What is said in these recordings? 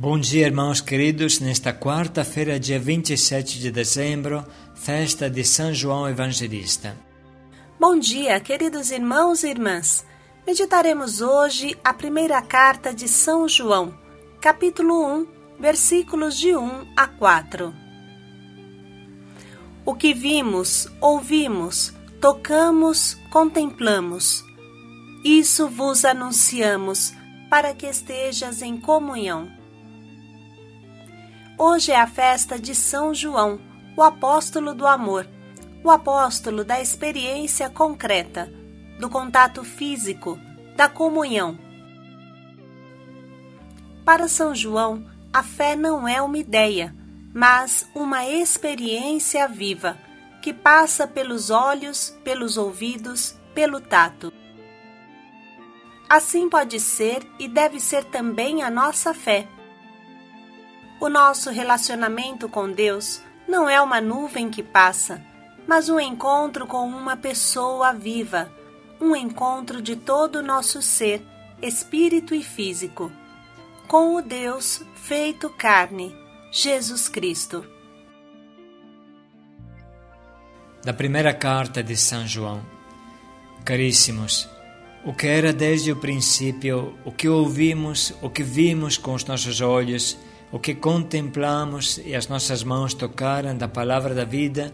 Bom dia, irmãos queridos, nesta quarta-feira, dia 27 de dezembro, festa de São João Evangelista. Bom dia, queridos irmãos e irmãs. Meditaremos hoje a primeira carta de São João, capítulo 1, versículos de 1 a 4. O que vimos, ouvimos, tocamos, contemplamos, isso vos anunciamos, para que estejas em comunhão. Hoje é a festa de São João, o apóstolo do amor, o apóstolo da experiência concreta, do contato físico, da comunhão. Para São João, a fé não é uma ideia, mas uma experiência viva, que passa pelos olhos, pelos ouvidos, pelo tato. Assim pode ser e deve ser também a nossa fé. O nosso relacionamento com Deus não é uma nuvem que passa, mas um encontro com uma pessoa viva, um encontro de todo o nosso ser, espírito e físico, com o Deus feito carne, Jesus Cristo. Da primeira carta de São João. Caríssimos, o que era desde o princípio, o que ouvimos, o que vimos com os nossos olhos, o que contemplamos e as nossas mãos tocaram da palavra da vida,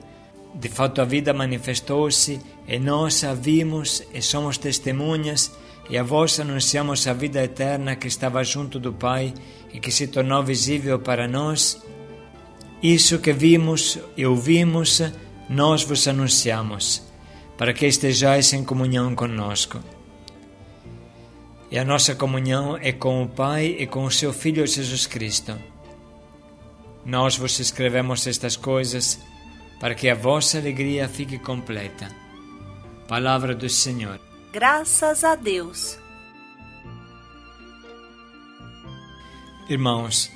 de fato a vida manifestou-se e nós a vimos e somos testemunhas e a vós anunciamos a vida eterna que estava junto do Pai e que se tornou visível para nós. Isso que vimos e ouvimos, nós vos anunciamos, para que estejais em comunhão conosco. E a nossa comunhão é com o Pai e com o seu Filho Jesus Cristo. Nós vos escrevemos estas coisas para que a vossa alegria fique completa. Palavra do Senhor. Graças a Deus. Irmãos,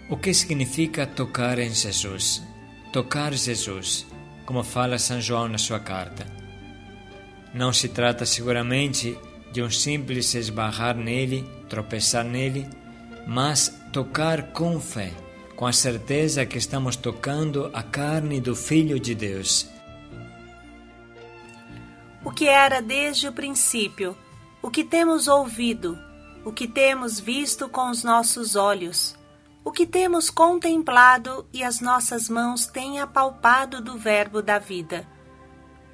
o que significa tocar em Jesus? Tocar Jesus, como fala São João na sua carta. Não se trata seguramente de um simples esbarrar nele, tropeçar nele, mas tocar com fé, com a certeza que estamos tocando a carne do Filho de Deus. O que era desde o princípio, o que temos ouvido, o que temos visto com os nossos olhos, o que temos contemplado e as nossas mãos têm apalpado do verbo da vida.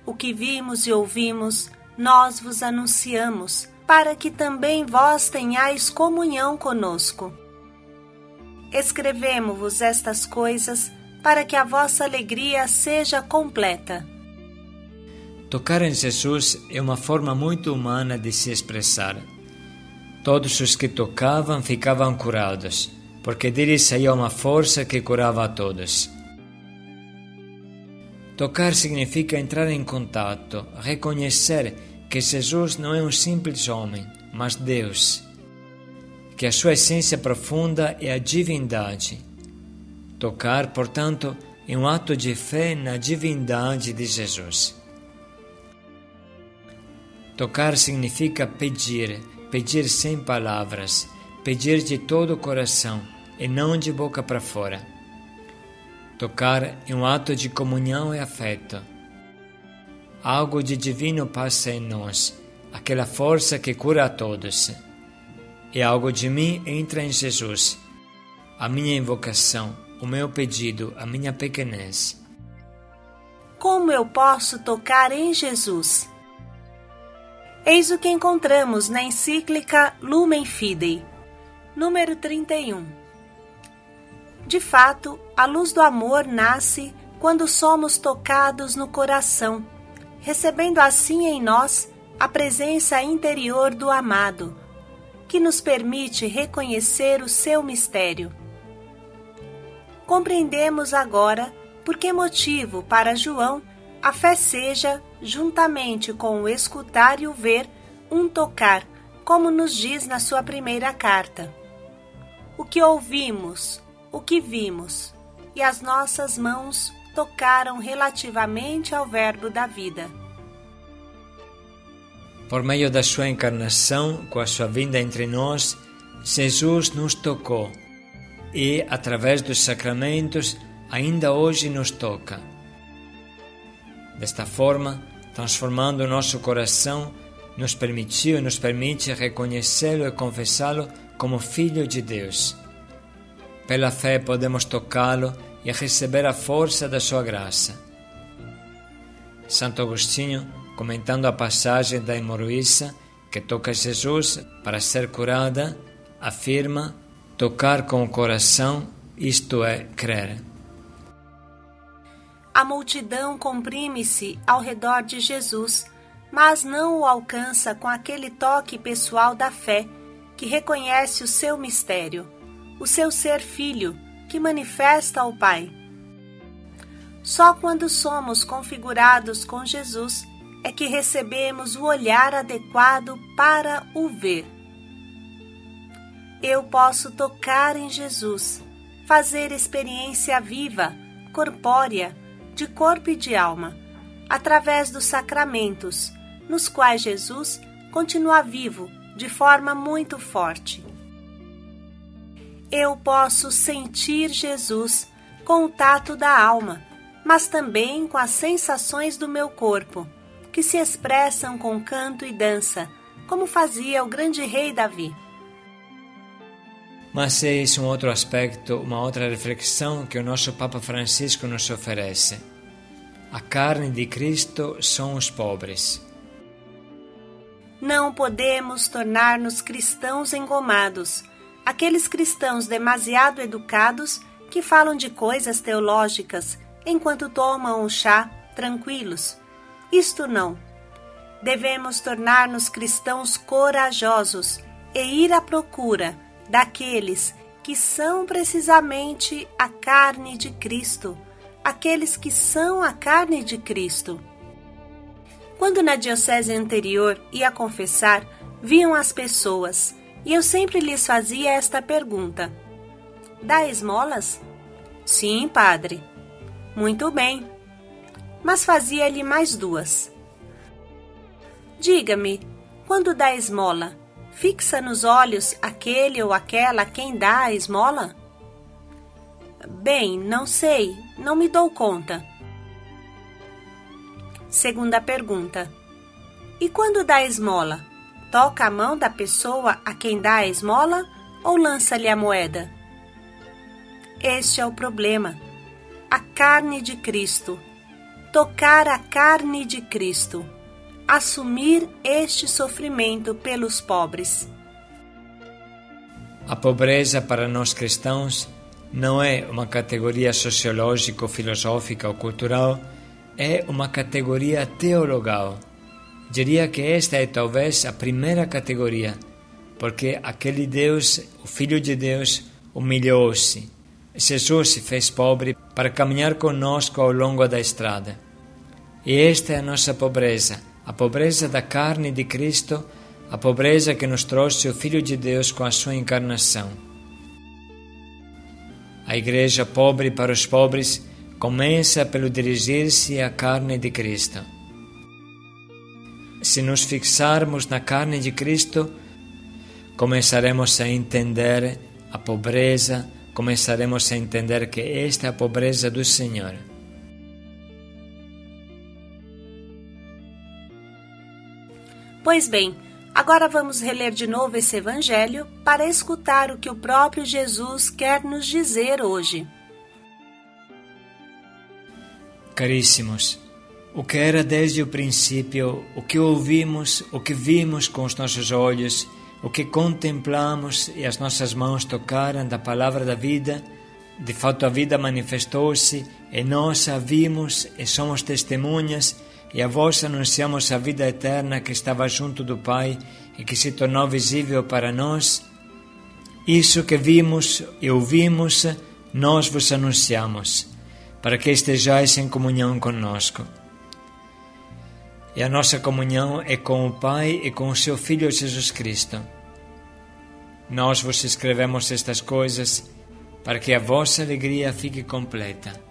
O que vimos e ouvimos, nós vos anunciamos, para que também vós tenhais comunhão conosco. Escrevemo-vos estas coisas, para que a vossa alegria seja completa. Tocar em Jesus é uma forma muito humana de se expressar. Todos os que tocavam ficavam curados, porque dele saía uma força que curava a todos. Tocar significa entrar em contato, reconhecer que Jesus não é um simples homem, mas Deus, que a sua essência profunda é a divindade. Tocar, portanto, é um ato de fé na divindade de Jesus. Tocar significa pedir, pedir sem palavras, pedir de todo o coração e não de boca para fora. Tocar é um ato de comunhão e afeto. Algo de divino passa em nós, aquela força que cura a todos. E algo de mim entra em Jesus, a minha invocação, o meu pedido, a minha pequenez. Como eu posso tocar em Jesus? Eis o que encontramos na encíclica Lumen Fidei, número 31. De fato, a luz do amor nasce quando somos tocados no coração, recebendo assim em nós a presença interior do amado, que nos permite reconhecer o seu mistério. Compreendemos agora por que motivo para João a fé seja, juntamente com o escutar e o ver, um tocar, como nos diz na sua primeira carta. O que ouvimos, o que vimos, e as nossas mãos tocaram relativamente ao verbo da vida. Por meio da sua encarnação, com a sua vinda entre nós, Jesus nos tocou, e, através dos sacramentos, ainda hoje nos toca. Desta forma, transformando o nosso coração, nos permitiu e nos permite reconhecê-lo e confessá-lo como Filho de Deus. Pela fé podemos tocá-lo e receber a força da sua graça. Santo Agostinho, comentando a passagem da hemorroíça que toca Jesus para ser curada, afirma: tocar com o coração, isto é, crer. A multidão comprime-se ao redor de Jesus, mas não o alcança com aquele toque pessoal da fé, que reconhece o seu mistério, o seu ser filho, que manifesta ao Pai. Só quando somos configurados com Jesus é que recebemos o olhar adequado para o ver. Eu posso tocar em Jesus, fazer experiência viva, corpórea, de corpo e de alma, através dos sacramentos, nos quais Jesus continua vivo de forma muito forte. Eu posso sentir Jesus com o tato da alma, mas também com as sensações do meu corpo, que se expressam com canto e dança, como fazia o grande rei Davi. Mas eis um outro aspecto, uma outra reflexão que o nosso Papa Francisco nos oferece. A carne de Cristo são os pobres. Não podemos tornar-nos cristãos engomados, aqueles cristãos demasiado educados que falam de coisas teológicas enquanto tomam um chá tranquilos. Isto não. Devemos tornar-nos cristãos corajosos e ir à procura daqueles que são precisamente a carne de Cristo, aqueles que são a carne de Cristo. Quando na diocese anterior ia confessar, viam as pessoas, e eu sempre lhes fazia esta pergunta: dá esmolas? Sim, padre. Muito bem. Mas fazia-lhe mais duas. Diga-me, quando dá esmola, fixa nos olhos aquele ou aquela a quem dá a esmola? Bem, não sei, não me dou conta. Segunda pergunta. E quando dá esmola, toca a mão da pessoa a quem dá a esmola ou lança-lhe a moeda? Este é o problema. A carne de Cristo. Tocar a carne de Cristo. Assumir este sofrimento pelos pobres. A pobreza para nós cristãos não é uma categoria sociológica, filosófica ou cultural, é uma categoria teologal. Diria que esta é talvez a primeira categoria, porque aquele Deus, o Filho de Deus, humilhou-se. Jesus se fez pobre para caminhar conosco ao longo da estrada. E esta é a nossa pobreza, a pobreza da carne de Cristo, a pobreza que nos trouxe o Filho de Deus com a sua encarnação. A Igreja pobre para os pobres começa pelo dirigir-se à carne de Cristo. Se nos fixarmos na carne de Cristo, começaremos a entender a pobreza, começaremos a entender que esta é a pobreza do Senhor. Pois bem, agora vamos reler de novo esse Evangelho para escutar o que o próprio Jesus quer nos dizer hoje. Caríssimos, o que era desde o princípio, o que ouvimos, o que vimos com os nossos olhos, o que contemplamos e as nossas mãos tocaram da palavra da vida, de fato a vida manifestou-se e nós a vimos e somos testemunhas e a vós anunciamos a vida eterna que estava junto do Pai e que se tornou visível para nós. Isso que vimos e ouvimos, nós vos anunciamos, para que estejais em comunhão conosco. E a nossa comunhão é com o Pai e com o seu Filho Jesus Cristo. Nós vos escrevemos estas coisas para que a vossa alegria fique completa.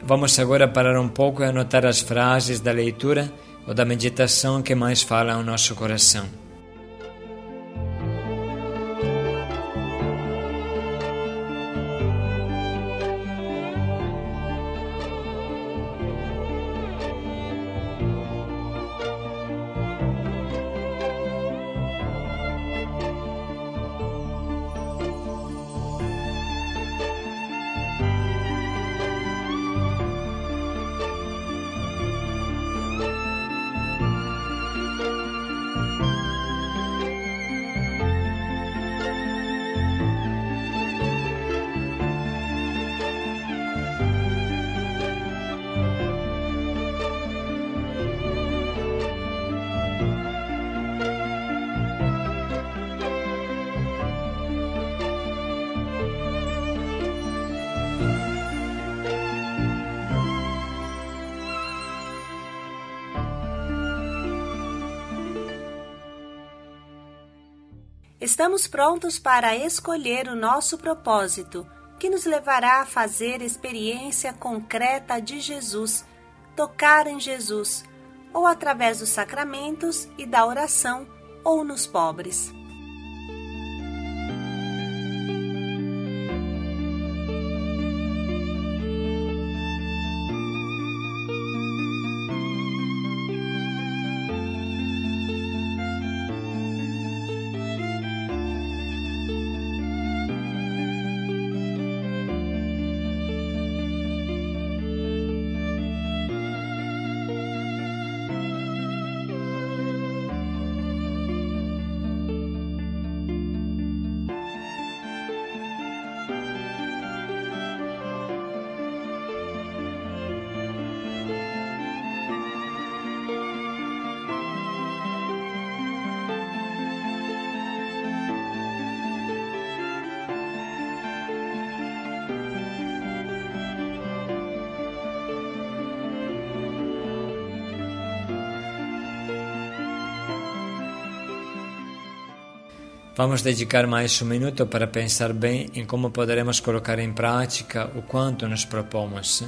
Vamos agora parar um pouco e anotar as frases da leitura ou da meditação que mais falam ao nosso coração. Estamos prontos para escolher o nosso propósito, que nos levará a fazer experiência concreta de Jesus, tocar em Jesus, ou através dos sacramentos e da oração, ou nos pobres. Vamos dedicar mais um minuto para pensar bem em como poderemos colocar em prática o quanto nos propomos.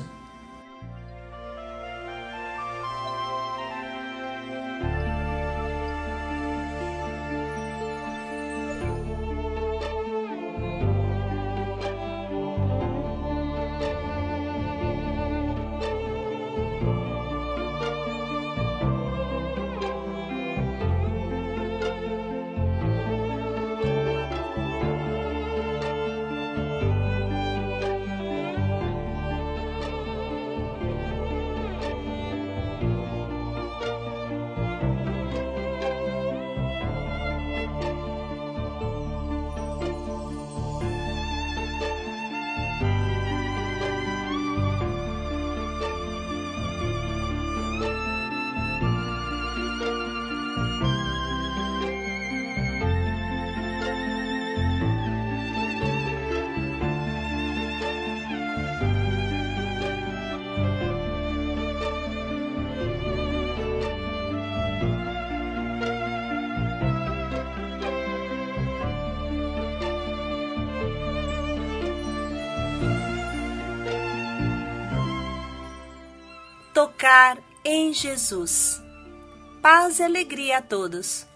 Tocar em Jesus. Paz e alegria a todos.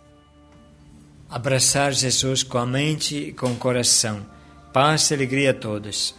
Abraçar Jesus com a mente e com o coração. Paz e alegria a todos.